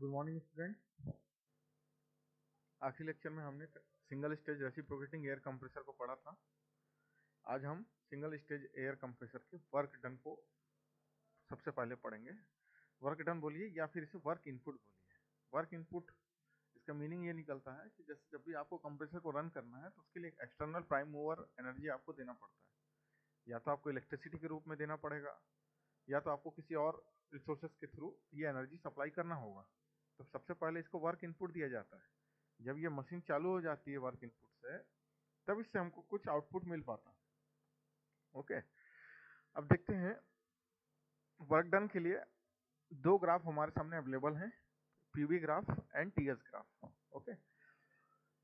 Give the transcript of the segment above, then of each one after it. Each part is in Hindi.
Good morning student. आखिरी लेक्चर में हमने single stage reciprocating air compressor को पढ़ा था। आज हम सिंगल स्टेज एयर कंप्रेसर के वर्क डन को सबसे पहले पढ़ेंगे। वर्क डन बोलिए या फिर इसे वर्क इनपुट बोलिए। वर्क इनपुट इसका मीनिंग ये निकलता है कि जैसे जब भी आपको कंप्रेसर को रन करना है तो उसके लिए एक एक्सटर्नल प्राइम मूवर एनर्जी आपको देना पड़ता है। या तो आपको इलेक्ट्रिसिटी के रूप में देना पड़ेगा या तो आपको किसी और रिसोर्सेज के थ्रू ये एनर्जी सप्लाई करना होगा। तो सबसे पहले इसको वर्क इनपुट दिया जाता है। जब ये मशीन चालू हो जाती है वर्क इनपुट से, तब इससे हमको कुछ आउटपुट मिल पाता। ओके, अब देखते हैं वर्क डन के लिए दो ग्राफ हमारे सामने अवेलेबल हैं, PV graph and TS graph. Okay,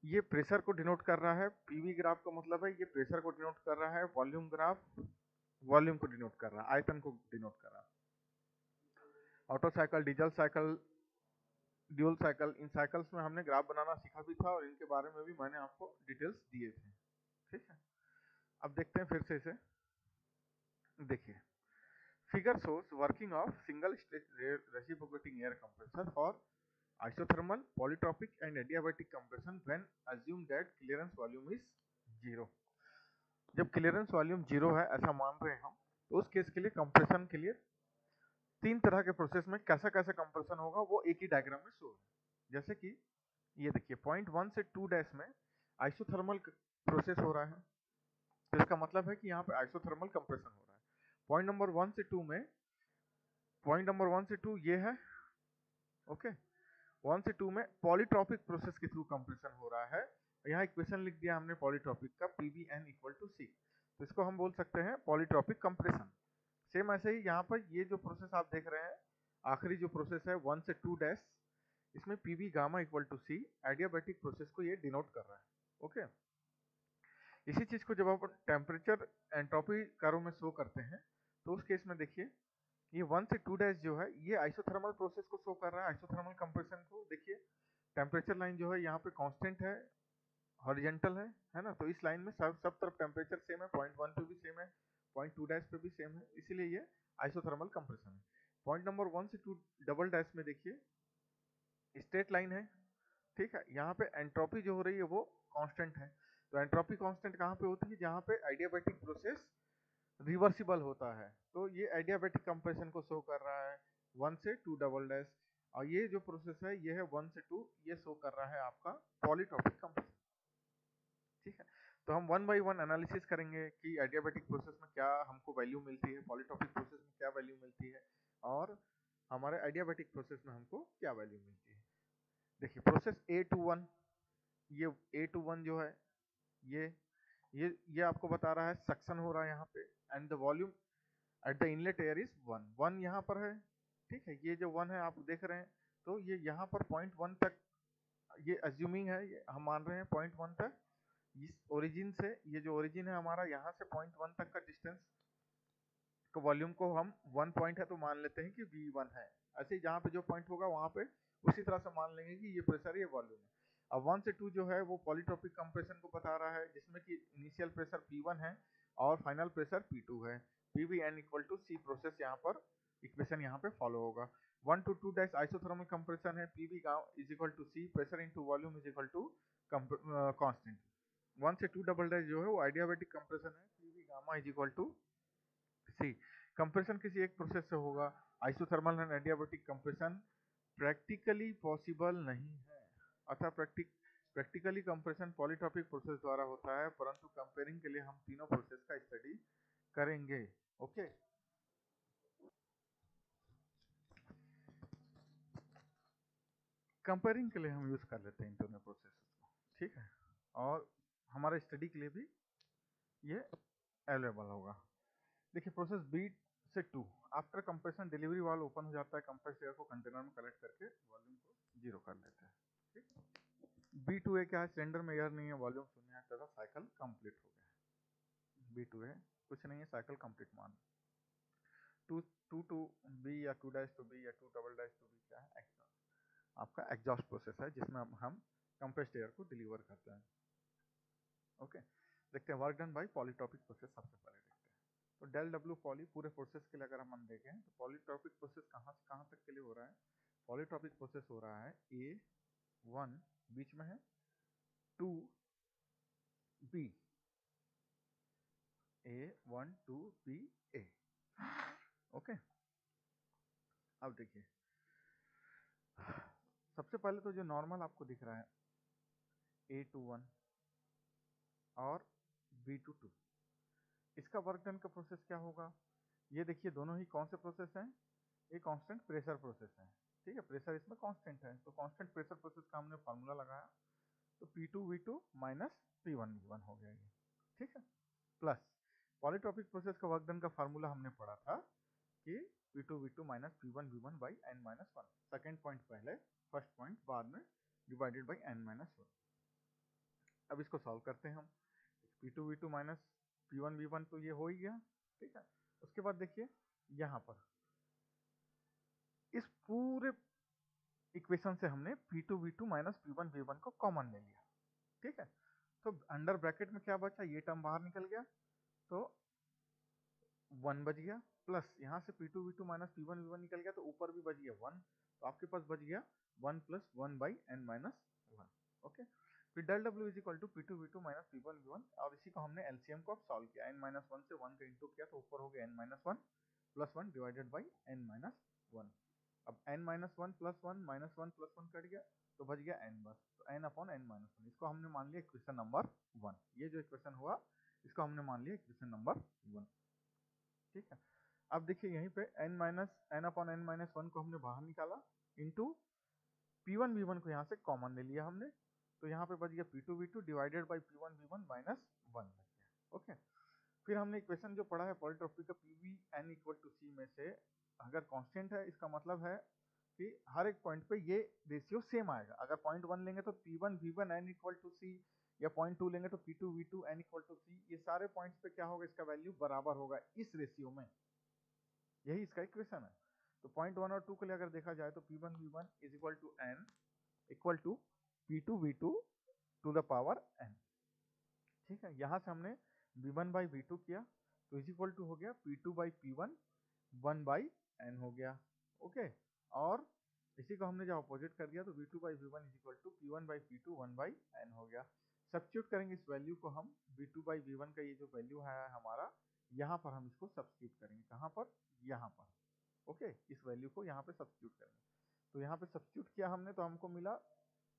ये प्रेशर को डिनोट कर रहा है। पीवी ग्राफ का मतलब है ये प्रेशर को डिनोट कर रहा है। वॉल्यूम ग्राफ वॉल्यूम को डिनोट कर रहा है, आयतन को डिनोट कर रहा है। Auto cycle, diesel cycle, dual cycle, इन साइकिल्स में हमने ग्राफ बनाना सीखा भी था और इनके बारे में भी मैंने आपको डिटेल्स दिए थे। ठीक है, अब देखते हैं फिर से इसे। देखिए, figure shows working of single stage reciprocating air compressor for isothermal, polytropic and adiabatic compression when assume that clearance volume is 0। जब क्लियरेंस वॉल्यूम 0 है ऐसा मान रहे हैं हम, तो उस केस के लिए कंप्रेशन के लिए तीन तरह के प्रोसेस में कैसा कैसा कंप्रेशन होगा वो एक ही डायग्राम में शो है। जैसे कि ये देखिए, पॉइंट 1 से 2 डैश में आइसोथर्मल प्रोसेस हो रहा है, तो इसका मतलब है कि यहाँ पे आइसोथर्मल कंप्रेशन हो रहा है। पॉइंट नंबर 1 से 2 में, पॉइंट नंबर 1 से 2 ये है। ओके, 1 से 2 में पॉलीट्रॉपिक प्रोसेस के थ्रू कंप्रेशन हो रहा है। यहाँ इक्वेशन लिख दिया हमने पॉलीट्रॉपिक का, PVN इक्वल टू C। तो इसको हम बोल सकते हैं पॉलीट्रॉपिक कंप्रेशन। सेम ऐसे ही यहाँ पर ये जो प्रोसेस आप देख रहे हैं, आखिरी जो प्रोसेस है 1 से 2 डैश, इसमें PV gamma equal to C adiabatic process को ये डिनोट कर रहा है। ओके, इसी चीज को जब आप टेम्परेचर एंट्रोपी कर्व में शो करते हैं, तो उस केस में देखिए ये 1 से 2 डैश जो है ये आइसोथर्मल प्रोसेस को शो कर रहा है, आइसोथर्मल कंप्रेशन को। देखिए टेम्परेचर लाइन जो है यहाँ पे कांस्टेंट है, हॉरिजॉन्टल है ना। तो इस लाइन में सब तरफ टेम्परेचर सेम है, पॉइंट 1 पे भी सेम है, पॉइंट 2 डैश पे भी सेम है, इसीलिए ये आइसोथर्मल कंप्रेशन है। पॉइंट नंबर 1 से 2 डबल डैश में देखिए स्ट्रेट लाइन है। ठीक है, यहाँ पे एंट्रोपी जो हो रही है वो कांस्टेंट है। तो एंट्रोपी कांस्टेंट कहाँ पे होती है? जहाँ पे एडियाबैटिक प्रोसेस रिवर्सिबल होता है। तो ये एडियाबैटिक कंप्रेशन को शो कर रहा है 1 से 2 डबल डैश। और ये जो प्रोसेस है ये है 1 से 2, ये शो कर रहा है आपका पॉलीट्रॉपिक कंप्रेशन। ठीक है, तो हम 1 बाई 1 एनालिसिस करेंगे कि एडियाबैटिक प्रोसेस में क्या हमको वैल्यू मिलती है, पॉलीट्रॉपिक प्रोसेस में क्या वैल्यू मिलती है, और हमारे एडियाबैटिक प्रोसेस में हमको क्या वैल्यू मिलती है। देखिए प्रोसेस A to 1, ये A to 1 जो है ये आपको बता रहा है सक्शन हो रहा है यहाँ पे, and the volume at the inlet air is 1 यहाँ पर है। ठीक है, ये जो 1 है आप देख रहे हैं, तो ये यहाँ पर पॉइंट 1 तक, ये अज्यूमिंग है, ये हम मान रहे हैं पॉइंट 1 तक। इस ओरिजिन से, ये जो ओरिजिन है हमारा, यहाँ से पॉइंट 1 तक का डिस्टेंस का वॉल्यूम को हम 1 पॉइंट है तो मान लेते हैं कि V1 है। ऐसे ही जहाँ पे जो पॉइंट होगा वहाँ पे उसी तरह से मान लेंगे कि ये प्रेशर, ये वॉल्यूम है। अब 1 से 2 जो है वो पॉलीट्रॉपिक कंप्रेशन को बता रहा है, जिसमें कि इनिशियल प्रेशर P1 है और फाइनल प्रेशर P2 है। PVN equal to C process यहाँ पर इक्वेशन यहाँ पे फॉलो होगा। 1 to 2 डैश आइसोथर्मल कंप्रेशन है, PV is equal to C, pressure into volume is equal to constant. 1 से 2 डबल डैश जो है वो आइडियाबैटिक कंप्रेशन है, PV gamma is equal to C। Compression किसी एक प्रोसेस से होगा। Isothermal and adiabatic compression practically possible नहीं है, अतः प्रैक्टिकली कंप्रेशन पॉलीट्रॉपिक प्रोसेस द्वारा होता है, परंतु कंपेयरिंग के लिए हम तीनों प्रोसेस का स्टडी करेंगे। ओके, कंपेयरिंग के लिए हम यूज कर लेते हैं इन दोनों प्रोसेस को। ठीक है, और हमारे स्टडी के लिए भी ये अवेलेबल होगा। देखिए प्रोसेस B से 2, after compression delivery valve open हो जाता है, कंप्रेस्ड एयर को कंटेनर में कलेक्ट करके वॉल्यूम को 0 कर लेते हैं। ठीक, B2A क्या है? सिलेंडर में एयर नहीं है, वॉल्यूम 0 है, तथा साइकिल कंप्लीट हो गया। B2A कुछ नहीं है, साइकिल कंप्लीट मान। 2 टू B या 2 डैश टू B या 2 डबल डैश टू B क्या है? एग्जॉस्ट, आपका एग्जॉस्ट प्रोसेस है जिसमें हम कंप्रेस्ड एयर को डिलीवर करते हैं। ओके, देखते हैं work done by polytropic process. सबसे पहले देखते हैं तो डेल डब्ल्यू पॉली पूरे प्रोसेस के लिए अगर हम देखें तो पॉलीट्रॉपिक प्रोसेस कहाँ से कहाँ तक के लिए हो रहा है? पॉलीट्रॉपिक प्रोसेस हो रहा है A1 बीच में है 2B, A1 2B A। Okay, अब देखिए सबसे पहले तो जो नॉर्मल आपको दिख रहा है A21 और B22, इसका वर्क डन का प्रोसेस क्या होगा? ये देखिए दोनों ही कौन से प्रोसेस हैं? ये कांस्टेंट प्रेशर प्रोसेस है, ठीक है, प्रेशर इसमें कांस्टेंट है, तो कांस्टेंट प्रेशर प्रोसेस का हमने फार्मूला लगाया, तो P2V2 माइनस P1V1 हो गया ये, ठीक है। प्लस पॉलीट्रॉपिक प्रोसेस का वर्क डन का फार्मूला हमने पढ़ा था कि P2V2 minus P1V1 by n-1, second point पहले, फर्स्ट पॉइंट बाद में, डिवाइडेड बाई n-1। अब इसको सॉल्व करते हैं हम। P2V2 माइनस P1V1 तो ये हो ही गया, ठीक है। उसके बाद देखिए यहाँ पर इस पूरे इक्वेशन से हमने P2V2 माइनस P1V1 को कॉमन ले लिया, ठीक है। तो अंडर ब्रैकेट में क्या बचा? ये टर्म बाहर निकल गया तो 1 बच गया, प्लस यहाँ से P2V2 माइनस P1V1 निकल गया तो ऊपर भी बच गया 1, तो आपके पास बच गया 1 प्लस 1 बाई n-1। ओके, फिर del W is equal to P2V2 minus P1V1, और इसी को हमने एलसीएम को अब सॉल्व किया, n-1 से 1 का इंटू किया तो ऊपर हो गया n-1 plus 1 divided by n-1। अब n-1 plus 1 minus 1 plus 1 cut गया तो बच गया n बस, तो n अपॉन n-1, इसको हमने मान लिया इक्वेशन नंबर 1। ये जो इक्वेशन हुआ इसको हमने मान लिया इक्वेशन नंबर 1, ठीक है। अब देखिए यहीं पे n अपॉन n-1 को हमने बाहर निकाला, इंटू P1V1 को यहाँ से कॉमन ले लिया हमने, तो यहाँ पे बच गया P2V2 divided by P1V1 minus 1 बच गया। ओके, फिर हमने इक्वेशन जो पढ़ा है पॉलीट्रॉपिक का PVn इक्वल टू C में से, अगर कांस्टेंट है इसका मतलब है कि हर एक पॉइंट पे ये रेशियो सेम आएगा। अगर पॉइंट 1 लेंगे तो P1V1n इक्वल टू C, या पॉइंट 2 लेंगे तो P2V2n इक्वल टू C, ये सारे पॉइंट्स पे क्या होगा? इसका वैल्यू बराबर होगा इस रेशियो में, यही इसका इक्वेशन है। तो पॉइंट 1 और 2 के लिए अगर देखा जाए तो P1V1 is equal to n equal to P2V2 to the power n, ठीक है। यहां से हमने V1 बाई V2 किया तो इज इक्वल टू हो गया P2 by P1 1 by n हो गया। ओके, और इसी को हमने जब अपोजिट कर दिया तो V2 by V1 is equal to P1 by P2 1 by n हो गया। सब्स्टिट्यूट करेंगे इस वैल्यू को हम, V2 बाई V1 का ये जो वैल्यू है हमारा, यहाँ पर हम इसको सब्स्टिट्यूट करेंगे, कहाँ पर? यहाँ पर। ओके, इस वैल्यू को यहाँ पे सब्स्टिट्यूट करेंगे, तो यहाँ पे सब्स्टिट्यूट किया हमने तो हमको मिला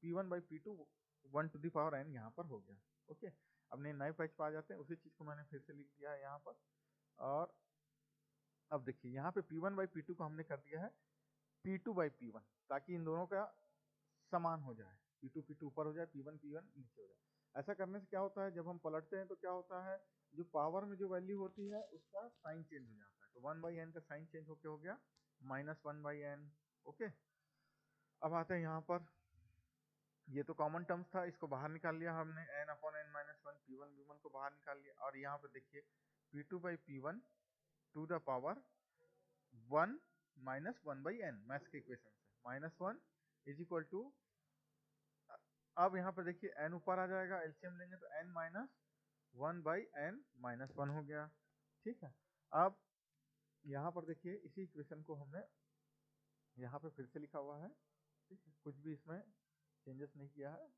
P1 by P2 1 to the power n यहाँ पर हो गया। ओके, अब नए पेज पे आ जाते हैं, उसी चीज को मैंने फिर से लिख दिया है यहाँ पर, और अब देखिए यहाँ पे P1 बाई P2 को हमने कर दिया है P2 बाई P1, ताकि इन दोनों का समान हो जाए, P2 P2 ऊपर हो जाए, P1 P1 नीचे हो जाए। ऐसा करने से क्या होता है, जब हम पलटते हैं तो क्या होता है, जो पावर में जो वैल्यू होती है उसका साइन चेंज हो जाता है, तो 1 बाई n का साइन चेंज होके हो गया माइनस 1 बाई n। ओके, अब आते हैं यहाँ पर, ये तो कॉमन टर्म्स था, इसको बाहर निकाल लिया हमने, n upon n-1, P1 V1 को बाहर निकाल लिया, और यहाँ पे देखिए P2 by P1 to the power 1 minus 1 by n, maths के इक्वेशन से माइनस 1 इज इक्वल टू, अब यहाँ पर देखिए n ऊपर आ जाएगा, एलसीएम लेंगे तो n minus 1 by n minus 1 हो गया, ठीक है। अब यहाँ पर देखिए इसी इक्वेशन को हमने यहाँ पे फिर से लिखा हुआ है, ठीक है, कुछ भी इसमें चेंजेस नहीं किया है।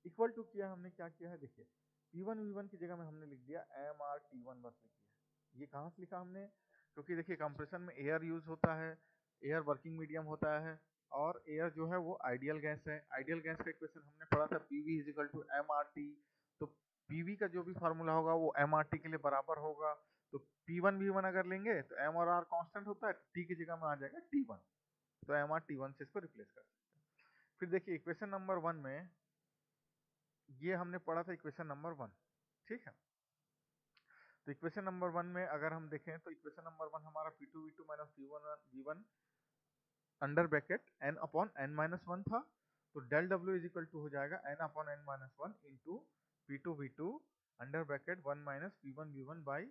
इक्वल टू किया हमने, क्या किया है देखिए, P1 V1 की जगह में हमने लिख दिया MRT1 बस लिख दिया। ये कहाँ से लिखा हमने? क्योंकि देखिए कंप्रेशन में एयर यूज होता है, एयर वर्किंग मीडियम होता है, और एयर जो है वो आइडियल गैस है। आइडियल गैस का इक्वेशन हमने पढ़ा था PV is equal to MRT, तो PV का जो भी फार्मूला होगा वो MRT के लिए बराबर होगा। तो P1 V1 अगर लेंगे तो M और R कांस्टेंट होता है, T की जगह में आ जाएगा T1, तो MRT1 से इसको रिप्लेस कर सकते हैं। फिर देखिए इक्वेशन नंबर 1 में ये हमने पढ़ा था इक्वेशन नंबर 1, ठीक है। तो इक्वेशन नंबर 1 में अगर हम देखें तो इक्वेशन नंबर 1 हमारा P2V2 minus P1V1 under bracket n upon n-1 था, तो del W is equal to हो जाएगा n upon n-1 into P2V2 under bracket 1 minus P1V1 by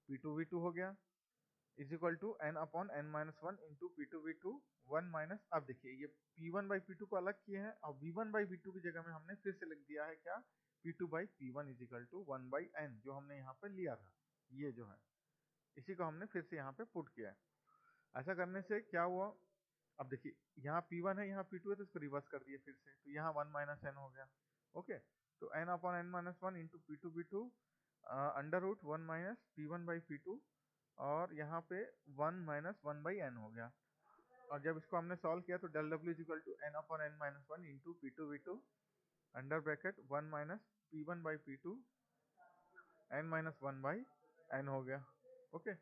P2V2 हो गया, is equal to n upon n-1 into P2V2 1 minus, अब देखिए ये P1 बाई P2 को अलग किए हैं, और V1 बाई V2 की जगह में हमने फिर से लिख दिया है क्या, P2 by P1 is equal to 1 by n, जो हमने यहाँ पे लिया था, ये जो है इसी को हमने फिर से यहाँ पे पुट किया है। ऐसा करने से क्या हुआ अब देखिए यहाँ P1 है, यहाँ P2 है, तो इसको रिवर्स कर दिए फिर से, तो यहाँ 1 माइनस एन हो गया। ओके, तो n upon n minus one into P2 under root 1 minus P1 by P2, और यहाँ पे 1 माइनस 1 बाई एन हो गया। और जब इसको हमने सॉल्व किया तो del W is equal to n upon n minus one into P2 under bracket 1 minus P1 by P2 n minus one by n हो गया। ओके,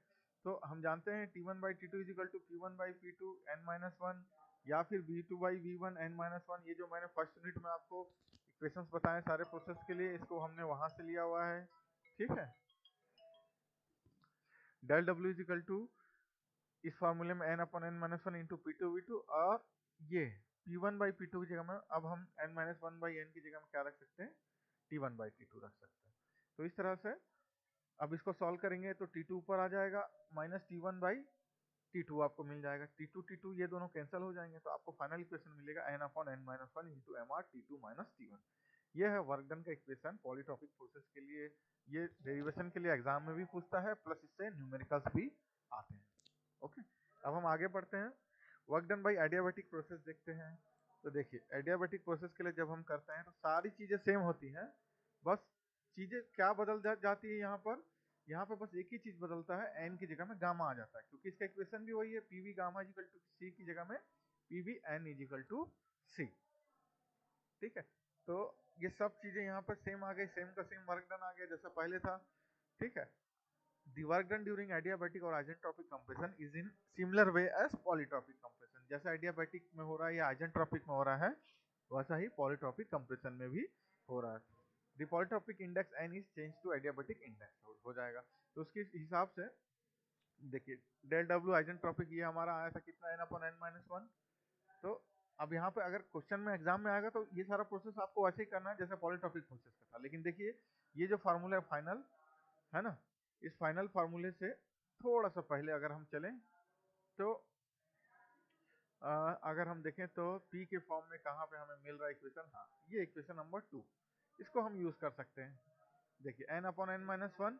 तो हम जानते हैं T1 by T2 is equal to P1 by P2 n minus one, या फिर V2 by V1 n minus one. ये जो मैंने फर्स्ट यूनिट में आपको इक्वेशंस बताए सारे प्रोसेस के लिए, इसको हमने वहां से लिया हुआ है। ठीक है, del W is equal to इस फॉर्मूले में n upon n minus one into P2 और ये P1 बाई P2 की जगह में अब हम n minus one by n की जगह में क्या रख सकते हैं, T1 बाई T2 रख सकते हैं। तो इस तरह से अब इसको सॉल्व करेंगे तो T2 ऊपर आ जाएगा, माइनस T1 बाई T2 आपको मिल जाएगा। T2 ये दोनों कैंसिल हो जाएंगे, तो आपको फाइनल इक्वेशन मिलेगा n upon n minus one into MR T2 minus T1। ये है वर्क डन का इक्वेशन पॉलीट्रॉपिक प्रोसेस के लिए। ये डेरिवेशन के लिए एग्जाम में भी पूछता है, प्लस इससे न्यूमेरिकल्स भी आते हैं। ओके, अब हम आगे बढ़ते हैं, work done by adiabatic process देखते हैं। तो देखिए एडियाबैटिक प्रोसेस के लिए जब हम करते हैं तो सारी चीजें सेम होती हैं, बस चीजें क्या बदल जाती है यहाँ पर बस एक ही चीज बदलता है, एन की जगह में गामा आ जाता है, क्योंकि इसका इक्वेशन भी वही है, पीवी गामा इजिकल टू सी की जगह में पीवी एन इजिकल टू सी। ठीक है, तो ये सब चीजें यहाँ पर सेम आ गई, सेम का सेम वर्क डन आ गया जैसा पहले था। ठीक है, the work done during adiabatic और isentropic compression is in similar way as polytropic compression। जैसा adiabatic में हो रहा है या isentropic में हो रहा है, वैसा ही polytropic compression में भी हो रहा है। the polytropic index n is changed to adiabatic index हो जाएगा। तो उसके हिसाब से देखिए डेल डब्ल्यू आइजेंट्रोपिक ये हमारा आया था कितना, n upon n minus one. तो अब यहाँ पे अगर क्वेश्चन में एग्जाम में आएगा तो ये सारा प्रोसेस आपको वैसे ही करना है जैसे पॉलीट्रॉपिक प्रोसेस का था। लेकिन देखिए ये जो फार्मूला है फाइनल है ना, इस फाइनल फार्मूले से थोड़ा सा पहले अगर हम चलें तो अगर हम देखें तो P के फॉर्म में कहाँ पे हमें मिल रहा है इक्वेशन, हाँ ये इक्वेशन नंबर 2, इसको हम यूज कर सकते हैं। देखिए n upon n minus one,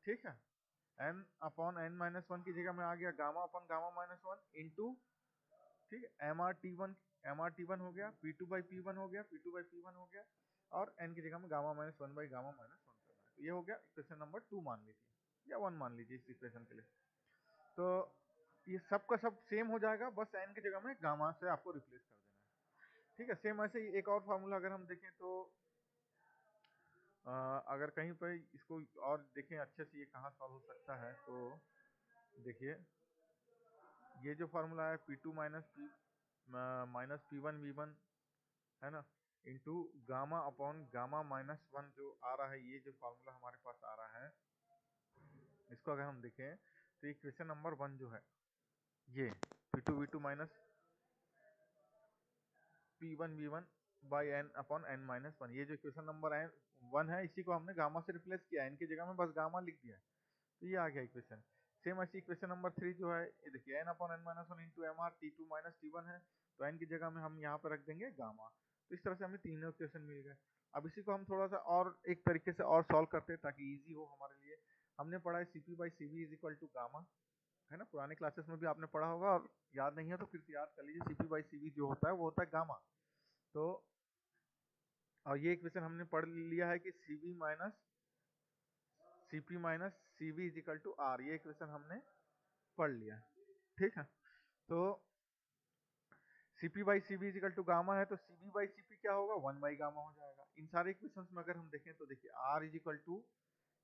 ठीक है, n upon n minus one की जगह में आ गया gamma upon gamma minus one into, ठीक है, एम आर टी वन हो गया, P2 बाई P1 हो गया, P2 बाई P1 हो गया, और n की जगह में gamma minus one by gamma minus one करना है। तो ये हो गया इक्वेशन नंबर 2 मान लीजिए, या 1 मान लीजिए इस इक्वेशन के लिए। तो ये सब का सब सेम हो जाएगा, बस n की जगह में गामा से आपको रिप्लेस कर देना है। ठीक है, सेम ऐसे ही एक और फार्मूला अगर हम देखें तो अगर कहीं पर इसको और देखें अच्छे से ये कहाँ सॉल्व हो सकता है, तो देखिए ये जो फार्मूला है P2 माइनस P1 V1 है ना, into gamma upon gamma minus one जो आ रहा है, ये जो फार्मूला हमारे पास आ रहा है, इसको अगर हम देखें तो इक्वेशन नंबर 1 जो है ये P2 V2 minus P1 V1 by n upon n minus one, ये जो इक्वेशन नंबर 1 है, इसी को हमने गामा से रिप्लेस किया, एन की जगह में बस गामा लिख दिया है, तो ये आ गया इक्वेशन। सेम ऐसी इक्वेशन नंबर 3 जो है, ये देखिए n upon n minus one into M R T2 minus T1 है, तो एन की जगह में हम यहाँ पर रख देंगे गामा। तो इस तरह से हमें तीनों इक्वेशन मिल गए। अब इसी को हम थोड़ा सा और एक तरीके से और सॉल्व करते हैं ताकि ईजी हो हमारे लिए। हमने पढ़ा है CP by CV is equal to gamma, है ना, पुराने क्लासेस में भी आपने पढ़ा होगा, और याद नहीं है तो फिर से याद कर लीजिए। CP बाई CV जो होता है वो होता है गामा। तो और ये इक्वेशन हमने पढ़ लिया है कि CV minus CP minus CV is equal to R, ये इक्वेशन हमने पढ़ लिया। ठीक है, तो CP by CV is equal to gamma है, तो CB बाई CP क्या होगा, 1 बाई गामा हो जाएगा। इन सारे इक्वेशंस में अगर हम देखें तो देखिए R इज इक्वल टू,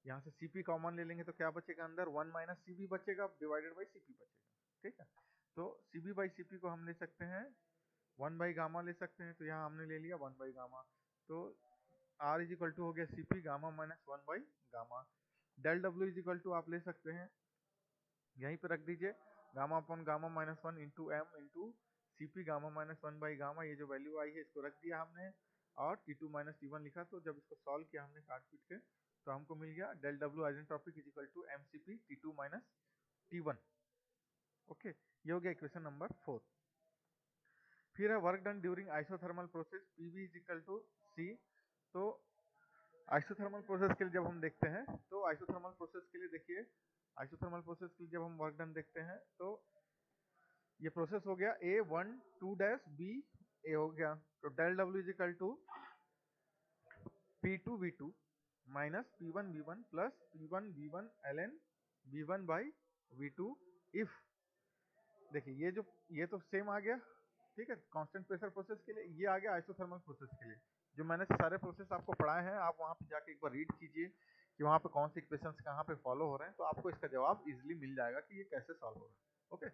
यहाँ से CP कॉमन ले लेंगे तो क्या बचेगा अंदर, 1 माइनस CB बचेगा डिवाइडेड बाई CP बचेगा। ठीक है, तो CB बाई CP को हम ले सकते हैं 1 बाई गामा ले सकते हैं, तो यहाँ हमने ले लिया 1 बाई गामा। तो R इज इक्वल टू हो गया CP gamma minus 1 by gamma. Del W is equal to आप ले सकते हैं, यहीं पे रख दीजिए, gamma upon gamma minus one into M into CP gamma minus one by gamma, ये जो वैल्यू आई है इसको रख दिया हमने, और T2 माइनस T1 लिखा। तो जब इसको सॉल्व किया हमने काट पीट के, तो हमको मिल गया del W isentropic is equal to MCP T2 minus T1। Okay, ये हो गया इक्वेशन नंबर 4। फिर है work done during isothermal process, PV is equal to C। तो आइसोथर्मल प्रोसेस के लिए जब हम देखते हैं, तो आइसोथर्मल प्रोसेस के लिए देखिए, आइसोथर्मल प्रोसेस के लिए जब हम वर्क डन देखते हैं तो ये प्रोसेस हो गया A12-B, हो गया। तो del W is equal to P2V2 minus P1V1 plus P1V1 ln V1 by V2 if, देखिए ये तो सेम आ गया, ठीक है, कांस्टेंट प्रेशर प्रोसेस के लिए। ये आ गया आइसोथर्मल प्रोसेस के लिए। जो मैंने सारे प्रोसेस आपको पढ़ाए हैं, आप वहां पे जाके एक बार रीड कीजिए कि वहां पे कौन से इक्वेशंस कहाँ पे फॉलो हो रहे हैं, तो आपको इसका जवाब इजिली मिल जाएगा कि ये कैसे सॉल्व हो रहा है। ओके,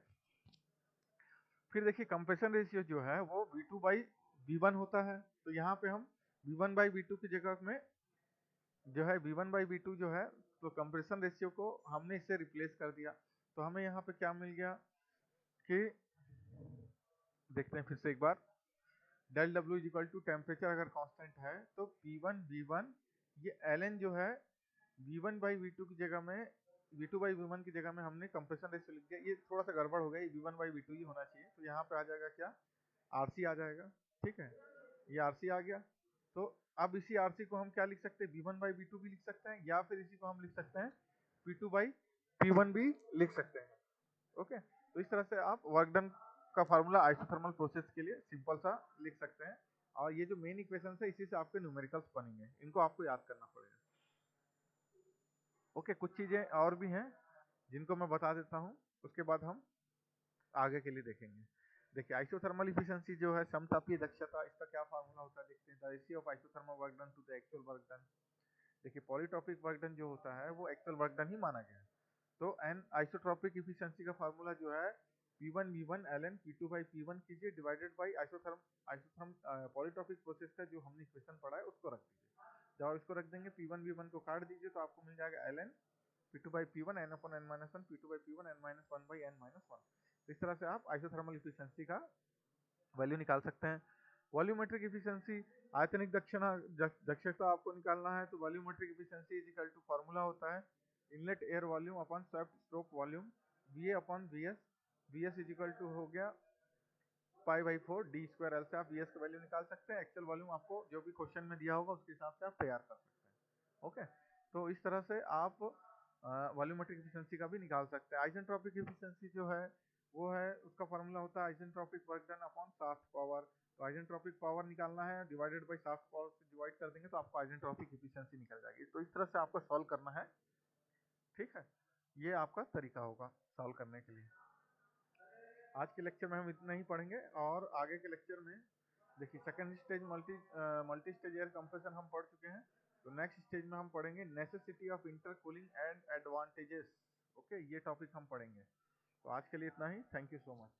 फिर देखिए कंप्रेशन रेशियो जो है वो V2/V1 होता है। तो यहाँ पे हम V1/V2 की जगह में जो है V1/V2 जो है, तो कंप्रेशन रेशियो को हमने इससे रिप्लेस कर दिया। तो हमें यहाँ पे क्या मिल गया कि, देखते हैं फिर से एक बार, del W is equal to temperature अगर कांस्टेंट है तो P1V1, ये ln जो है V1/V2 की जगह में, V2/V1 की जगह में हमने कंप्रेशन रेशियो लिख दिया। ये थोड़ा सा गड़बड़ हो गया, ये V1/V2 ही होना चाहिए। तो यहाँ पे आ जाएगा क्या, RC आ जाएगा, ठीक है, ये RC आ गया। तो अब इसी RC को हम क्या लिख सकते हैं, V1/V2 भी लिख सकते हैं, या फिर इसी को हम लिख सकते हैं P2/P1 भी लिख सकते हैं। ओके, तो इस तरह से आप वर्क डन का फार्मूला आइसोथर्मल प्रोसेस के लिए सिंपल सा लिख सकते हैं। और ये जो मेन इक्वेशन है, इसी से आपके न्यूमेरिकल्स बनेंगे, इनको आपको याद करना पड़ेगा। ओके, कुछ चीजें और भी हैं जिनको मैं बता देता हूँ, उसके बाद हम आगे के लिए देखेंगे। देखिए आइसोथर्मल इफिशिएंसी जो है, समतापीय दक्षता, इसका क्या फार्मूला होता है देखते हैं। The ratio of isothermal work done to the actual work done. देखिए पॉलीट्रॉपिक वर्क डन जो होता है वो एक्चुअल वर्क डन ही माना गया है। तो एन आइसोट्रोपिक इफिशिएंसी का फार्मूला जो है P1V1 ln P2/P1 कीजिए divided by isotherm polytropic process का जो हमने इक्वेशन पढ़ा है उसको रख दीजिए। जब आप इसको रख देंगे P1V1 को काट दीजिए तो आपको मिल जाएगा ln P2/P1 n/n-1 P2/P1 n-1/n-1। तो इस तरह से आप आइसोथर्मल इफिशिएंसी का वैल्यू निकाल सकते हैं। वॉल्यूमेट्रिक इफिशिएंसी, आयतनिक दक्षता आपको निकालना है तो volumetric efficiency is equal to formula होता है inlet air volume upon swept stroke volume VA upon VS। VS is equal to हो गया π/4 d² L से आप VS का वैल्यू निकाल सकते हैं। एक्चुअल वॉल्यूम आपको जो भी क्वेश्चन में दिया होगा उसके हिसाब से आप तैयार कर सकते हैं। ओके, तो इस तरह से आप वॉल्यूमेट्रिक इफिशिएंसी का भी निकाल सकते हैं। आइसेंट्रोपिक इफिशिएंसी जो है वो है, उसका फॉर्मूला होता है isentropic work done upon shaft power. तो आइसेंट्रोपिक पावर निकालना है, डिवाइडेड बाई शाफ्ट पावर से डिवाइड कर देंगे तो आपको आइसेंट्रोपिक इफिशिएंसी निकल जाएगी। तो इस तरह से आपको सॉल्व करना है, ठीक है, ये आपका तरीका होगा सॉल्व करने के लिए। आज के लेक्चर में हम इतना ही पढ़ेंगे और आगे के लेक्चर में देखिए second stage multi stage air compression हम पढ़ चुके हैं। तो नेक्स्ट स्टेज में हम पढ़ेंगे necessity of intercooling and advantages. Okay, ये टॉपिक हम पढ़ेंगे। तो आज के लिए इतना ही, थैंक यू सो मच।